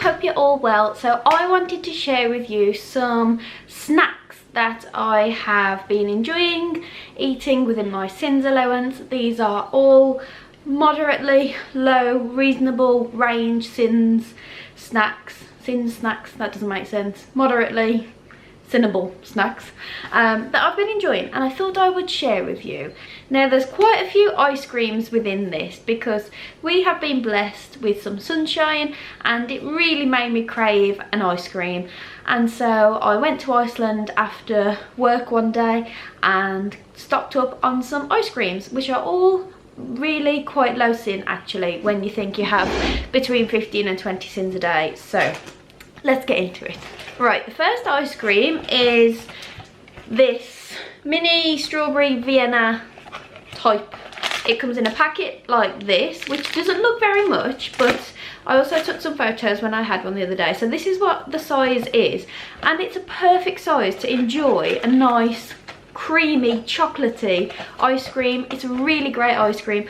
hope you're all well. So I wanted to share with you some snacks that I have been enjoying eating within my SINS allowance. These are all moderately low, reasonable range SINS snacks. SINS snacks, that doesn't make sense. Moderately cinnable snacks that I've been enjoying, and I thought I would share with you. Now there's quite a few ice creams within this because we have been blessed with some sunshine and it really made me crave an ice cream, and so I went to Iceland after work one day and stocked up on some ice creams, which are all really quite low sin actually when you think you have between 15 and 20 sins a day. So let's get into it. Right, the first ice cream is this mini strawberry Vienna type. It comes in a packet like this, which doesn't look very much, but I also took some photos when I had one the other day. So this is what the size is, and it's a perfect size to enjoy a nice creamy chocolatey ice cream. It's a really great ice cream.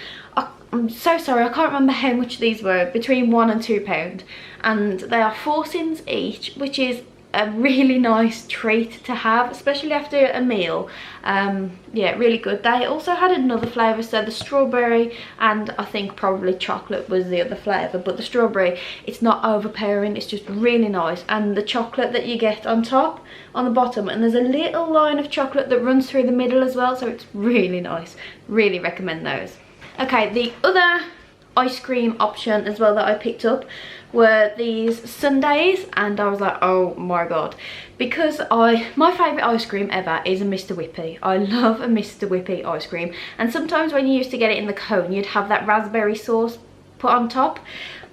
I'm so sorry, I can't remember how much these were, between £1 and £2, and they are 4 cents each, which is a really nice treat to have, especially after a meal. Yeah, really good. They also had another flavour, so the strawberry and I think probably chocolate was the other flavour, but the strawberry, it's not overpowering, it's just really nice, and the chocolate that you get on top, on the bottom, and there's a little line of chocolate that runs through the middle as well, so it's really nice. Really recommend those. Okay, the other ice cream option as well that I picked up were these sundaes, and I was like, oh my god, because my favourite ice cream ever is a Mr. Whippy. I love a Mr. Whippy ice cream, and sometimes when you used to get it in the cone you'd have that raspberry sauce put on top.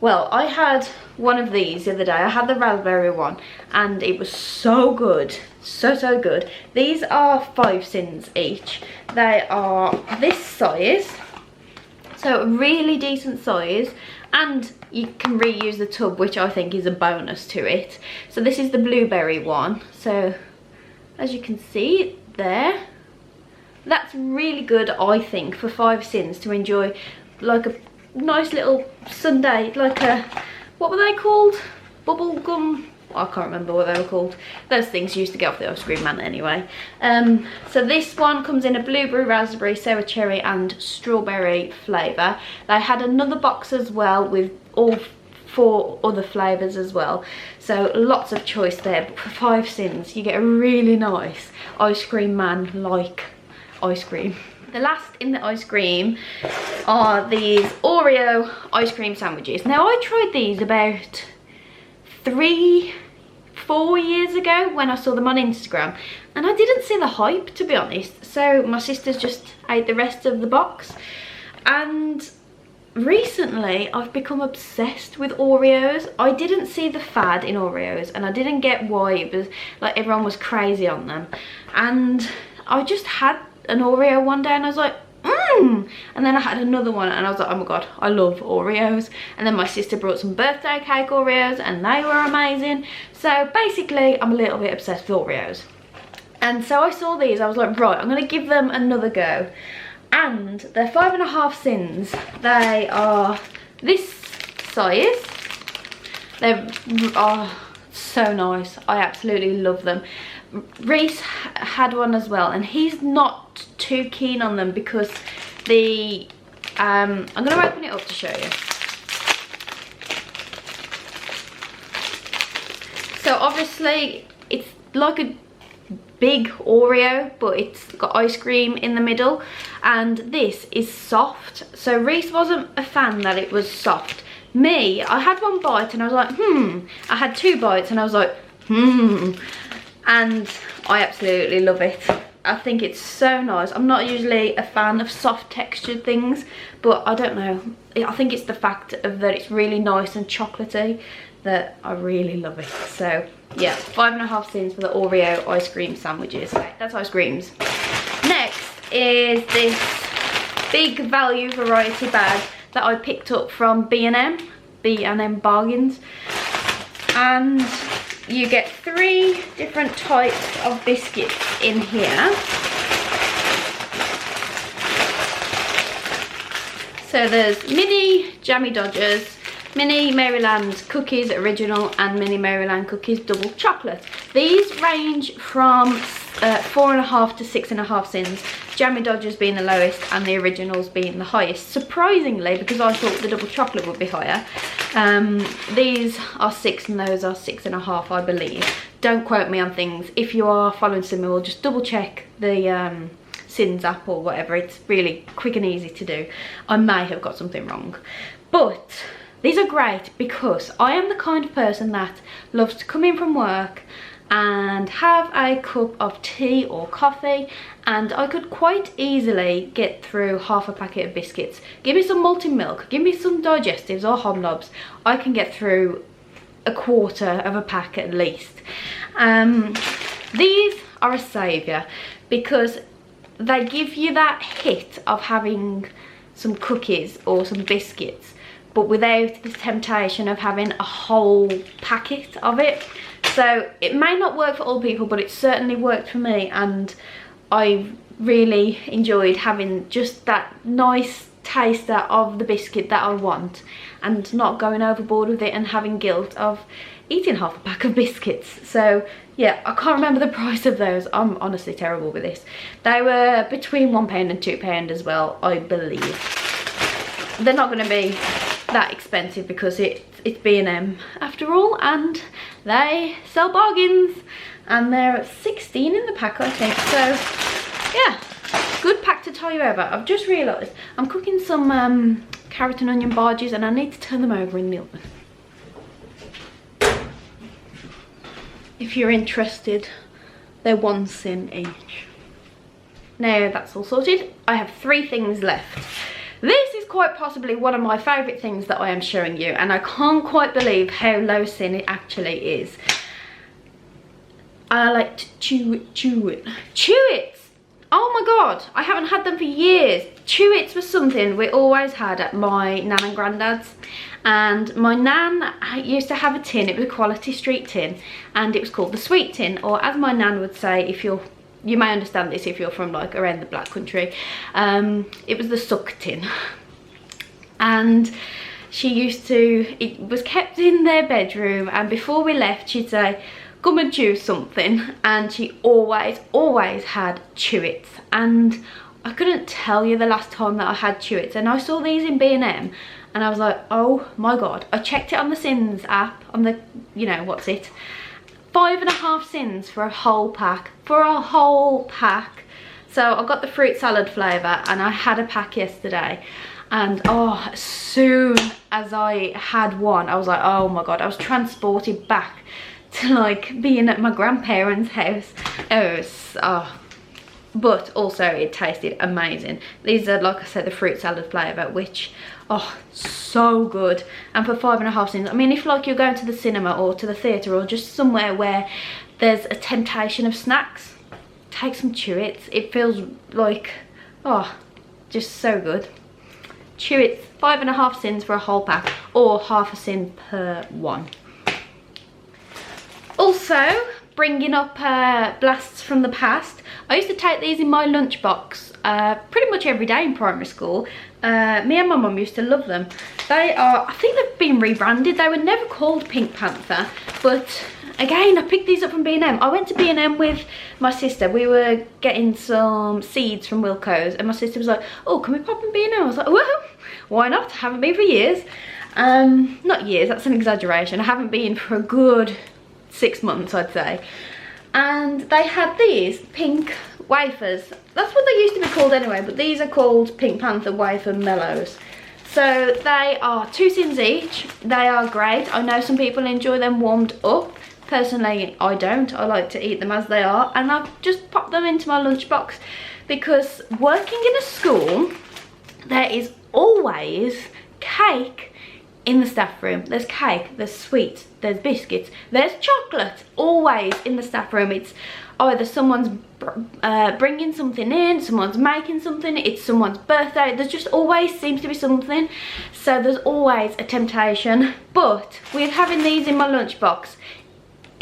Well, I had one of these the other day. I had the raspberry one and it was so good, so good. These are 5 cents each. They are this size, so a really decent size, and you can reuse the tub, which I think is a bonus to it. So this is the blueberry one, so as you can see there, that's really good I think for 5 cents to enjoy like a nice little sundae, like a, what were they called? Bubble gum? I can't remember what they were called. Those things used to get off the ice cream man anyway. So this one comes in a blueberry, raspberry, sour cherry and strawberry flavour. They had another box as well with all 4 other flavours as well. So lots of choice there, but for 5 cents you get a really nice ice cream man like ice cream. The last in the ice cream are these Oreo ice cream sandwiches. Now I tried these about 3-4 years ago when I saw them on Instagram, and I didn't see the hype, to be honest, so my sisters just ate the rest of the box. And recently I've become obsessed with Oreos. I didn't see the fad in Oreos and I didn't get why it was like everyone was crazy on them, and I just had an Oreo one day and I was like, and then I had another one and I was like, oh my god, I love Oreos. And then my sister brought some birthday cake Oreos and they were amazing. So basically I'm a little bit obsessed with Oreos, and so I saw these, I was like, right, I'm gonna give them another go. And they're 5.5 cents. They are this size. They are so nice. I absolutely love them. Reese had one as well and he's not too keen on them because the I'm going to open it up to show you. So obviously it's like a big Oreo, but it's got ice cream in the middle, and this is soft. So Reese wasn't a fan that it was soft. Me, I had one bite and I was like, I had 2 bites and I was like, and I absolutely love it. I think it's so nice. I'm not usually a fan of soft textured things, but I don't know, I think it's the fact of that it's really nice and chocolatey that I really love it. So yeah, 5.5 cents for the Oreo ice cream sandwiches. Okay, that's ice creams. Next is this big value variety bag that I picked up from B&M Bargains, and you get 3 different types of biscuits in here. So there's mini jammy dodgers, Mini Maryland cookies original and Mini Maryland cookies double chocolate. These range from 4.5 to 6.5 cents. Jammy Dodgers being the lowest and the originals being the highest, surprisingly, because I thought the double chocolate would be higher. These are 6 and those are 6.5, I believe. Don't quote me on things. If you are following similar, just double check the Sins app or whatever. It's really quick and easy to do. I may have got something wrong, but these are great because I am the kind of person that loves to come in from work and have a cup of tea or coffee, and I could quite easily get through half a packet of biscuits. Give me some malted milk, give me some digestives or hobnobs, I can get through a quarter of a pack at least. These are a saviour because they give you that hit of having some cookies or some biscuits, but without the temptation of having a whole packet of it. So it may not work for all people, but it certainly worked for me, and I really enjoyed having just that nice taster of the biscuit that I want and not going overboard with it and having guilt of eating half a pack of biscuits. So yeah, I can't remember the price of those. I'm honestly terrible with this. They were between £1 and £2 as well, I believe. They're not going to be that expensive because it's B&M after all, and they sell bargains, and they're 16 in the pack, I think. So yeah, good pack to tie you over. I've just realised I'm cooking some carrot and onion bhajis, and I need to turn them over in the oven. If you're interested, they're 1 cent each. Now that's all sorted, I have 3 things left. This is quite possibly one of my favourite things that I am showing you, and I can't quite believe how low sin it actually is. I like to chew it. Chew-Its! Oh my god, I haven't had them for years. Chew-Its was something we always had at my nan and granddad's, and my nan used to have a tin. It was a Quality Street tin, and it was called the sweet tin, or as my nan would say, if you may understand this if you're from like around the Black Country, it was the suck tin. And she used to, it was kept in their bedroom, and before we left she'd say, come and chew something, and she always had Chew-Its, and I couldn't tell you the last time that I had Chew-Its, and I saw these in B&M and I was like, oh my god. I checked it on the Sins app, on the, you know, what's it, 5.5 cents for a whole pack. So I got the fruit salad flavour, and I had a pack yesterday, and oh, as soon as I had one, I was like, oh my god, I was transported back to like being at my grandparents' house. It was, but also it tasted amazing. These are, like I said, the fruit salad flavour, which, oh, so good. And for 5.5 cents, I mean, if like you're going to the cinema or to the theatre or just somewhere where there's a temptation of snacks, take some Chew-Its. It feels like, oh, just so good. Chew-Its, 5.5 cents for a whole pack, or half a cent per one. Also, bringing up blasts from the past, I used to take these in my lunchbox pretty much every day in primary school. Me and my mum used to love them. They are, I think they've been rebranded. They were never called Pink Panther, but again, I picked these up from B&M. I went to B&M with my sister. We were getting some seeds from Wilco's, and my sister was like, oh, can we pop in B&M? I was like, well, why not? I haven't been for years. Not years, that's an exaggeration. I haven't been for a good 6 months, I'd say. And they had these pink wafers. That's what they used to be called anyway, but these are called Pink Panther Wafer Mellows. So they are 2 cents each. They are great. I know some people enjoy them warmed up. Personally, I don't. I like to eat them as they are, and I've just popped them into my lunchbox because working in a school, there is always cake in the staff room. There's cake, there's sweets, there's biscuits, there's chocolate, always in the staff room. It's either someone's bringing something in, someone's making something, it's someone's birthday. There just always seems to be something, so there's always a temptation. But with having these in my lunchbox,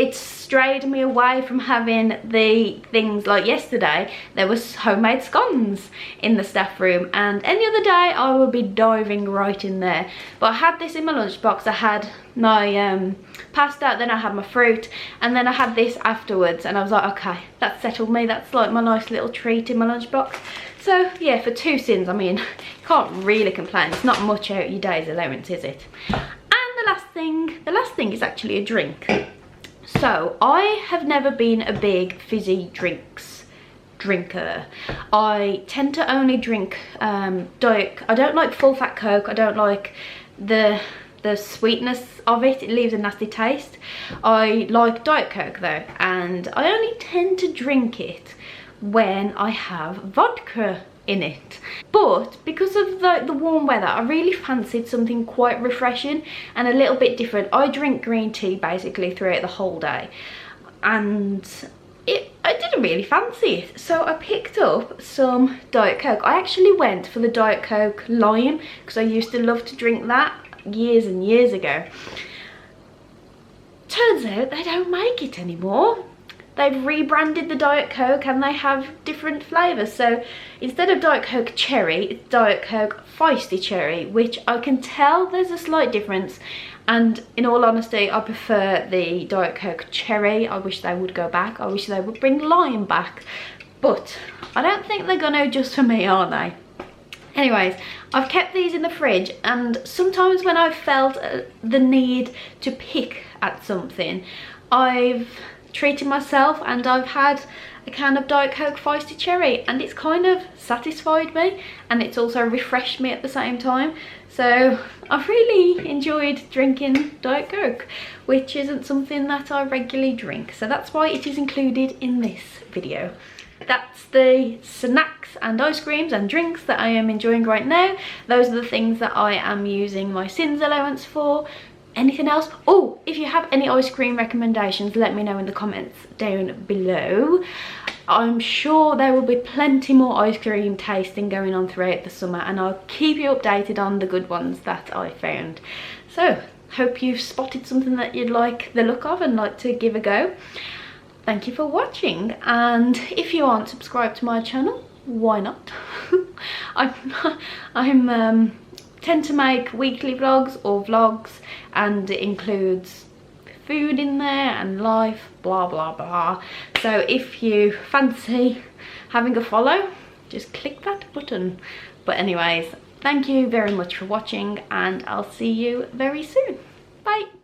it's strayed me away from having the things like yesterday. There was homemade scones in the staff room, and any other day I would be diving right in there. But I had this in my lunchbox. I had my pasta, then I had my fruit, and then I had this afterwards, and I was like, okay, that settled me. That's like my nice little treat in my lunchbox. So yeah, for 2 sins, I mean, can't really complain. It's not much out your day's allowance, is it? And the last thing is actually a drink. So I have never been a big fizzy drinker. I tend to only drink diet. I don't like full fat Coke. I don't like the sweetness of it. It leaves a nasty taste. I like Diet Coke though, and I only tend to drink it when I have vodka in it. But because of the warm weather, I really fancied something quite refreshing and a little bit different. I drink green tea basically throughout the whole day, and I didn't really fancy it, so I picked up some Diet Coke. I actually went for the Diet Coke lime because I used to love to drink that years and years ago. Turns out they don't make it anymore. They've rebranded the Diet Coke and they have different flavours. So instead of Diet Coke Cherry, it's Diet Coke Feisty Cherry, which I can tell there's a slight difference. And in all honesty, I prefer the Diet Coke Cherry. I wish they would go back. I wish they would bring lime back. But I don't think they're going to just for me, are they? Anyways, I've kept these in the fridge, and sometimes when I've felt the need to pick at something, I've treated myself and I've had a can of Diet Coke Feisty Cherry, and it's kind of satisfied me, and it's also refreshed me at the same time. So I've really enjoyed drinking Diet Coke, which isn't something that I regularly drink, so that's why it is included in this video. That's the snacks and ice creams and drinks that I am enjoying right now. Those are the things that I am using my sins allowance for. Anything else? Oh, if you have any ice cream recommendations, let me know in the comments down below. I'm sure there will be plenty more ice cream tasting going on throughout the summer, and I'll keep you updated on the good ones that I found. So, hope you've spotted something that you'd like the look of and like to give a go. Thank you for watching, and if you aren't subscribed to my channel, why not? I'm tend to make weekly vlogs or vlogs, and it includes food in there and life, blah blah blah. So if you fancy having a follow, just click that button. But anyways, thank you very much for watching, and I'll see you very soon. Bye.